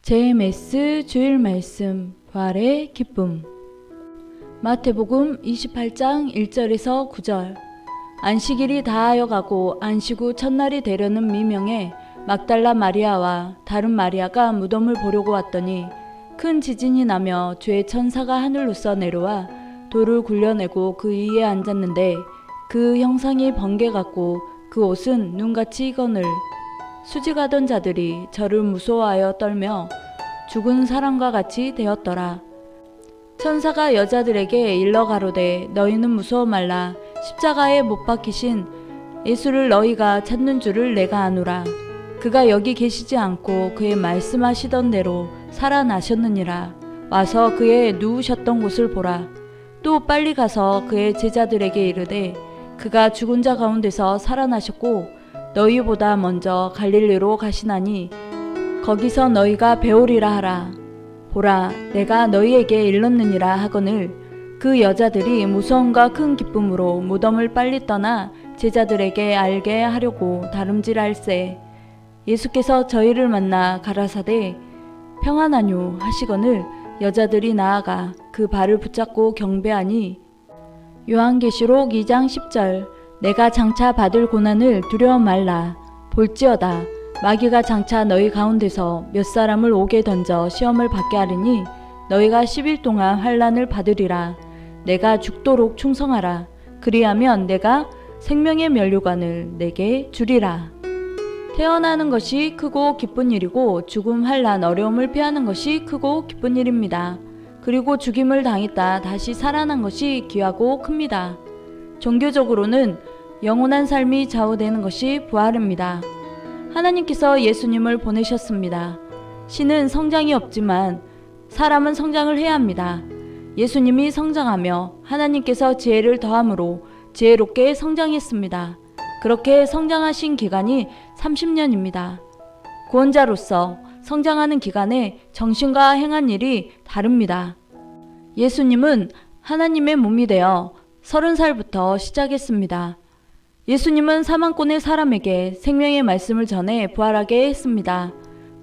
JMS 주일 말씀 부활의 기쁨. 마태복음 28장 1절에서 9절. 안식일이 다하여 가고 안식 후 첫날이 되려는 미명에 막달라 마리아와 다른 마리아가 무덤을 보려고 왔더니 큰 지진이 나며 주의 천사가 하늘로서 내려와 돌을 굴려내고 그 위에 앉았는데 그 형상이 번개 같고 그 옷은 눈같이 익어늘. 수지가던 자들이 저를 무서워하여 떨며 죽은 사람과 같이 되었더라. 천사가 여자들에게 일러 가로되 너희는 무서워 말라. 십자가에 못 박히신 예수를 너희가 찾는 줄을 내가 아노라. 그가 여기 계시지 않고 그의 말씀하시던 대로 살아나셨느니라. 와서 그의 누우셨던 곳을 보라. 또 빨리 가서 그의 제자들에게 이르되 그가 죽은 자 가운데서 살아나셨고 너희보다 먼저 갈릴리로 가시나니 거기서 너희가 배우리라 하라. 보라, 내가 너희에게 일렀느니라 하거늘. 그 여자들이 무서움과 큰 기쁨으로 무덤을 빨리 떠나 제자들에게 알게 하려고 다름질할세. 예수께서 저희를 만나 가라사대 평안하뇨 하시거늘 여자들이 나아가 그 발을 붙잡고 경배하니. 요한계시록 2장 10절. 내가 장차 받을 고난을 두려워 말라. 볼지어다 마귀가 장차 너희 가운데서 몇 사람을 옥에 던져 시험을 받게 하리니 너희가 10일 동안 환난을 받으리라. 내가 죽도록 충성하라. 그리하면 내가 생명의 면류관을 내게 주리라. 태어나는 것이 크고 기쁜 일이고 죽음, 환난, 어려움을 피하는 것이 크고 기쁜 일입니다. 그리고 죽임을 당했다 다시 살아난 것이 귀하고 큽니다. 종교적으로는 영원한 삶이 좌우되는 것이 부활입니다. 하나님께서 예수님을 보내셨습니다. 신은 성장이 없지만 사람은 성장을 해야 합니다. 예수님이 성장하며 하나님께서 지혜를 더함으로 지혜롭게 성장했습니다. 그렇게 성장하신 기간이 30년입니다. 구원자로서 성장하는 기간에 정신과 행한 일이 다릅니다. 예수님은 하나님의 몸이 되어 30살부터 시작했습니다. 예수님은 사망권의 사람에게 생명의 말씀을 전해 부활하게 했습니다.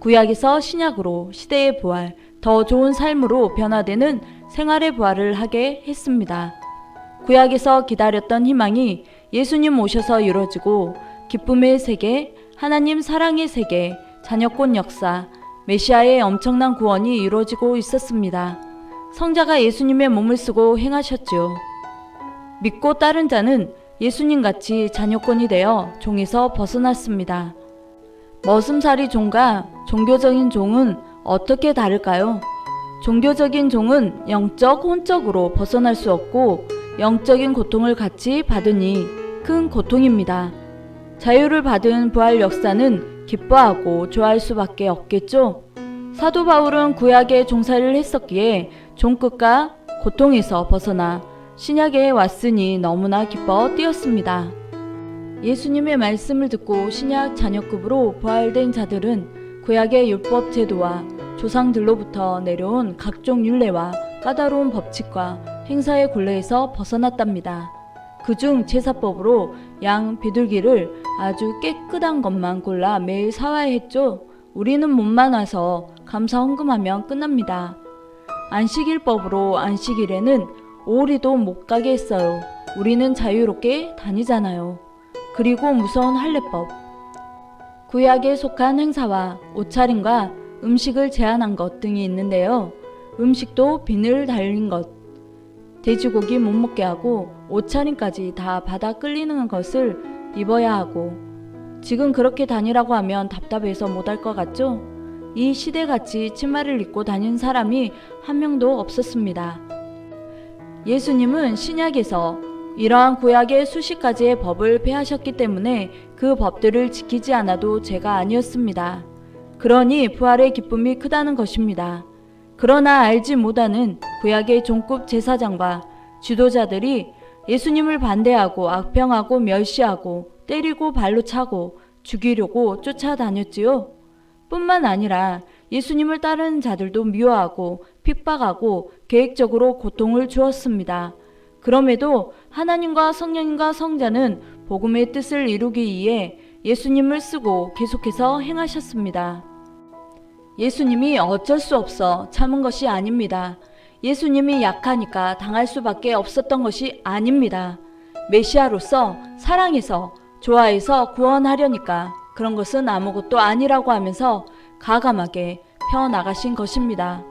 구약에서 신약으로 시대의 부활, 더 좋은 삶으로 변화되는 생활의 부활을 하게 했습니다. 구약에서 기다렸던 희망이 예수님 오셔서 이루어지고 기쁨의 세계, 하나님 사랑의 세계, 자녀권 역사, 메시아의 엄청난 구원이 이루어지고 있었습니다. 성자가 예수님의 몸을 쓰고 행하셨죠. 믿고 따른 자는 예수님같이 자녀권이 되어 종에서 벗어났습니다. 머슴살이 종과 종교적인 종은 어떻게 다를까요? 종교적인 종은 영적, 혼적으로 벗어날 수 없고 영적인 고통을 같이 받으니 큰 고통입니다. 자유를 받은 부활 역사는 기뻐하고 좋아할 수밖에 없겠죠? 사도 바울은 구약에 종살이를 했었기에 종끝과 고통에서 벗어나 신약에 왔으니 너무나 기뻐 뛰었습니다. 예수님의 말씀을 듣고 신약 자녀급으로 부활된 자들은 구약의 율법 제도와 조상들로부터 내려온 각종 율례와 까다로운 법칙과 행사의 굴레에서 벗어났답니다. 그중 제사법으로 양 비둘기를 아주 깨끗한 것만 골라 매일 사와야 했죠. 우리는 몸만 와서 감사 헌금하면 끝납니다. 안식일법으로 안식일에는 오리도 못 가게 했어요. 우리는 자유롭게 다니잖아요. 그리고 무서운 할례법. 구약에 속한 행사와 옷차림과 음식을 제한한 것 등이 있는데요. 음식도 비늘 달린 것, 돼지고기 못 먹게 하고 옷차림까지 다 받아 끌리는 것을 입어야 하고, 지금 그렇게 다니라고 하면 답답해서 못할 것 같죠? 이 시대같이 치마를 입고 다니는 사람이 한 명도 없었습니다. 예수님은 신약에서 이러한 구약의 수십 가지의 법을 폐하셨기 때문에 그 법들을 지키지 않아도 죄가 아니었습니다. 그러니 부활의 기쁨이 크다는 것입니다. 그러나 알지 못하는 구약의 종급 제사장과 지도자들이 예수님을 반대하고 악평하고 멸시하고 때리고 발로 차고 죽이려고 쫓아다녔지요. 뿐만 아니라 예수님을 따르는 자들도 미워하고 핍박하고 계획적으로 고통을 주었습니다. 그럼에도 하나님과 성령님과 성자는 복음의 뜻을 이루기 위해 예수님을 쓰고 계속해서 행하셨습니다. 예수님이 어쩔 수 없어 참은 것이 아닙니다. 예수님이 약하니까 당할 수밖에 없었던 것이 아닙니다. 메시아로서 사랑해서 좋아해서 구원하려니까 그런 것은 아무것도 아니라고 하면서 가감하게 펴나가신 것입니다.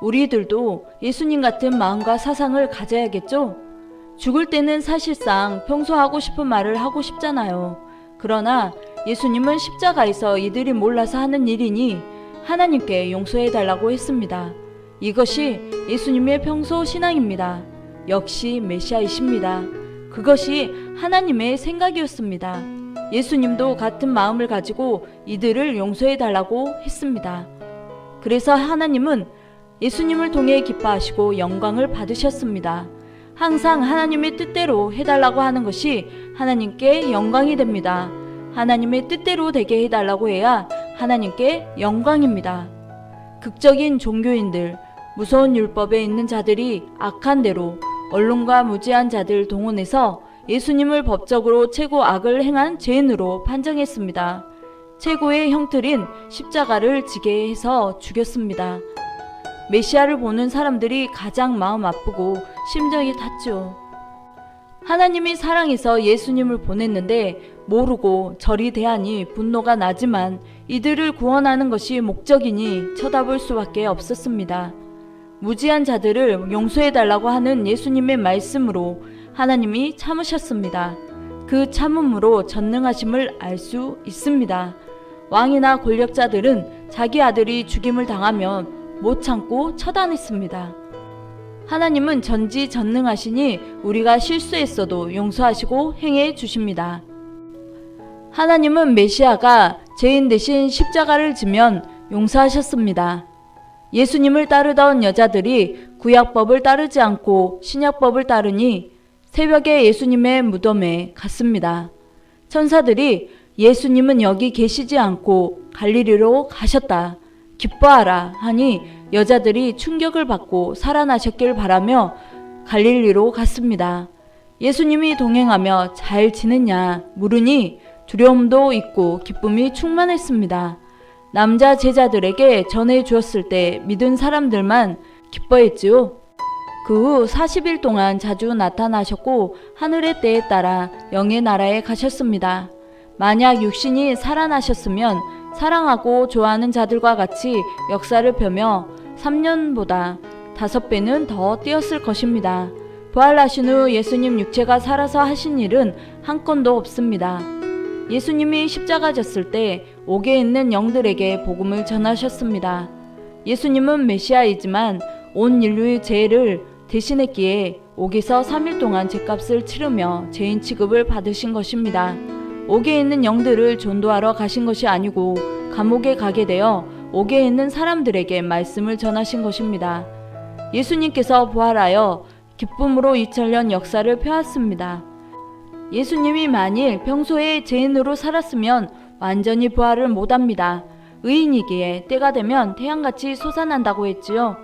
우리들도 예수님 같은 마음과 사상을 가져야겠죠? 죽을 때는 사실상 평소 하고 싶은 말을 하고 싶잖아요. 그러나 예수님은 십자가에서 이들이 몰라서 하는 일이니 하나님께 용서해달라고 했습니다. 이것이 예수님의 평소 신앙입니다. 역시 메시아이십니다. 그것이 하나님의 생각이었습니다. 예수님도 같은 마음을 가지고 이들을 용서해달라고 했습니다. 그래서 하나님은 예수님을 통해 기뻐하시고 영광을 받으셨습니다. 항상 하나님의 뜻대로 해달라고 하는 것이 하나님께 영광이 됩니다. 하나님의 뜻대로 되게 해달라고 해야 하나님께 영광입니다. 극적인 종교인들, 무서운 율법에 있는 자들이 악한 대로 언론과 무지한 자들 동원해서 예수님을 법적으로 최고 악을 행한 죄인으로 판정했습니다. 최고의 형틀인 십자가를 지게 해서 죽였습니다. 메시아를 보는 사람들이 가장 마음 아프고 심정이 탔죠. 하나님이 사랑해서 예수님을 보냈는데 모르고 저리 대하니 분노가 나지만 이들을 구원하는 것이 목적이니 쳐다볼 수밖에 없었습니다. 무지한 자들을 용서해달라고 하는 예수님의 말씀으로 하나님이 참으셨습니다. 그 참음으로 전능하심을 알 수 있습니다. 왕이나 권력자들은 자기 아들이 죽임을 당하면 못 참고 처단했습니다. 하나님은 전지전능하시니 우리가 실수했어도 용서하시고 행해 주십니다. 하나님은 메시아가 죄인 대신 십자가를 지면 용서하셨습니다. 예수님을 따르던 여자들이 구약법을 따르지 않고 신약법을 따르니 새벽에 예수님의 무덤에 갔습니다. 천사들이 예수님은 여기 계시지 않고 갈릴리로 가셨다. 기뻐하라 하니 여자들이 충격을 받고 살아나셨길 바라며 갈릴리로 갔습니다. 예수님이 동행하며 잘 지냈냐 물으니 두려움도 있고 기쁨이 충만했습니다. 남자 제자들에게 전해 주었을 때 믿은 사람들만 기뻐했지요. 그 후 40일 동안 자주 나타나셨고 하늘의 때에 따라 영의 나라에 가셨습니다. 만약 육신이 살아나셨으면 사랑하고 좋아하는 자들과 같이 역사를 펴며 3년보다 5배는 더 뛰었을 것입니다. 부활하신 후 예수님 육체가 살아서 하신 일은 한 건도 없습니다. 예수님이 십자가 졌을 때 옥에 있는 영들에게 복음을 전하셨습니다. 예수님은 메시아이지만 온 인류의 죄를 대신했기에 옥에서 3일 동안 죄값을 치르며 죄인 취급을 받으신 것입니다. 옥에 있는 영들을 전도하러 가신 것이 아니고 감옥에 가게 되어 옥에 있는 사람들에게 말씀을 전하신 것입니다. 예수님께서 부활하여 기쁨으로 2000년 역사를 펴왔습니다. 예수님이 만일 평소에 죄인으로 살았으면 완전히 부활을 못합니다. 의인이기에 때가 되면 태양같이 솟아난다고 했지요.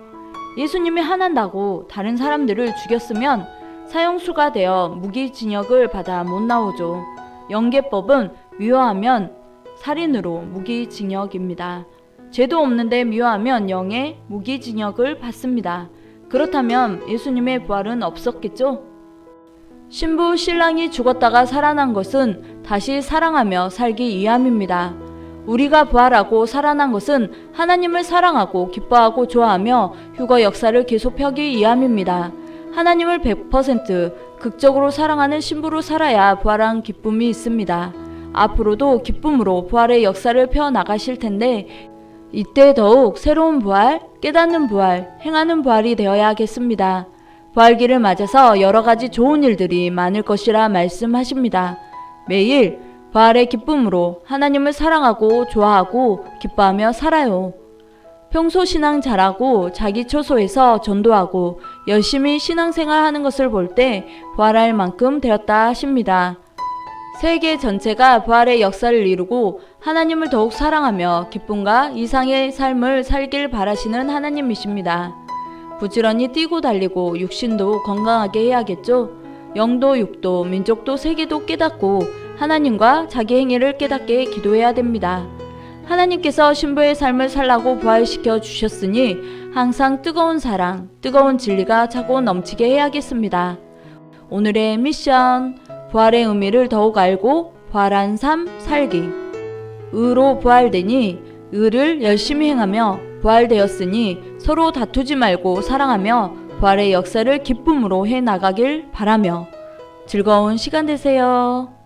예수님이 화난다고 다른 사람들을 죽였으면 사형수가 되어 무기징역을 받아 못 나오죠. 영계법은 미워하면 살인으로 무기징역입니다. 죄도 없는데 미워하면 영의 무기징역을 받습니다. 그렇다면 예수님의 부활은 없었겠죠? 신부 신랑이 죽었다가 살아난 것은 다시 사랑하며 살기 위함입니다. 우리가 부활하고 살아난 것은 하나님을 사랑하고 기뻐하고 좋아하며 휴거 역사를 계속 펴기 위함입니다. 하나님을 100% 극적으로 사랑하는 신부로 살아야 부활한 기쁨이 있습니다. 앞으로도 기쁨으로 부활의 역사를 펴나가실 텐데 이때 더욱 새로운 부활, 깨닫는 부활, 행하는 부활이 되어야겠습니다. 부활기를 맞아서 여러 가지 좋은 일들이 많을 것이라 말씀하십니다. 매일 부활의 기쁨으로 하나님을 사랑하고 좋아하고 기뻐하며 살아요. 평소 신앙 잘하고 자기 처소에서 전도하고 열심히 신앙생활 하는 것을 볼 때 부활할 만큼 되었다 하십니다. 세계 전체가 부활의 역사를 이루고 하나님을 더욱 사랑하며 기쁨과 이상의 삶을 살길 바라시는 하나님이십니다. 부지런히 뛰고 달리고 육신도 건강하게 해야겠죠. 영도 육도 민족도 세계도 깨닫고 하나님과 자기 행위를 깨닫게 기도해야 됩니다. 하나님께서 신부의 삶을 살라고 부활시켜 주셨으니 항상 뜨거운 사랑, 뜨거운 진리가 차고 넘치게 해야겠습니다. 오늘의 미션, 부활의 의미를 더욱 알고 부활한 삶 살기. 의로 부활되니 의를 열심히 행하며 부활되었으니 서로 다투지 말고 사랑하며 부활의 역사를 기쁨으로 해나가길 바라며 즐거운 시간 되세요.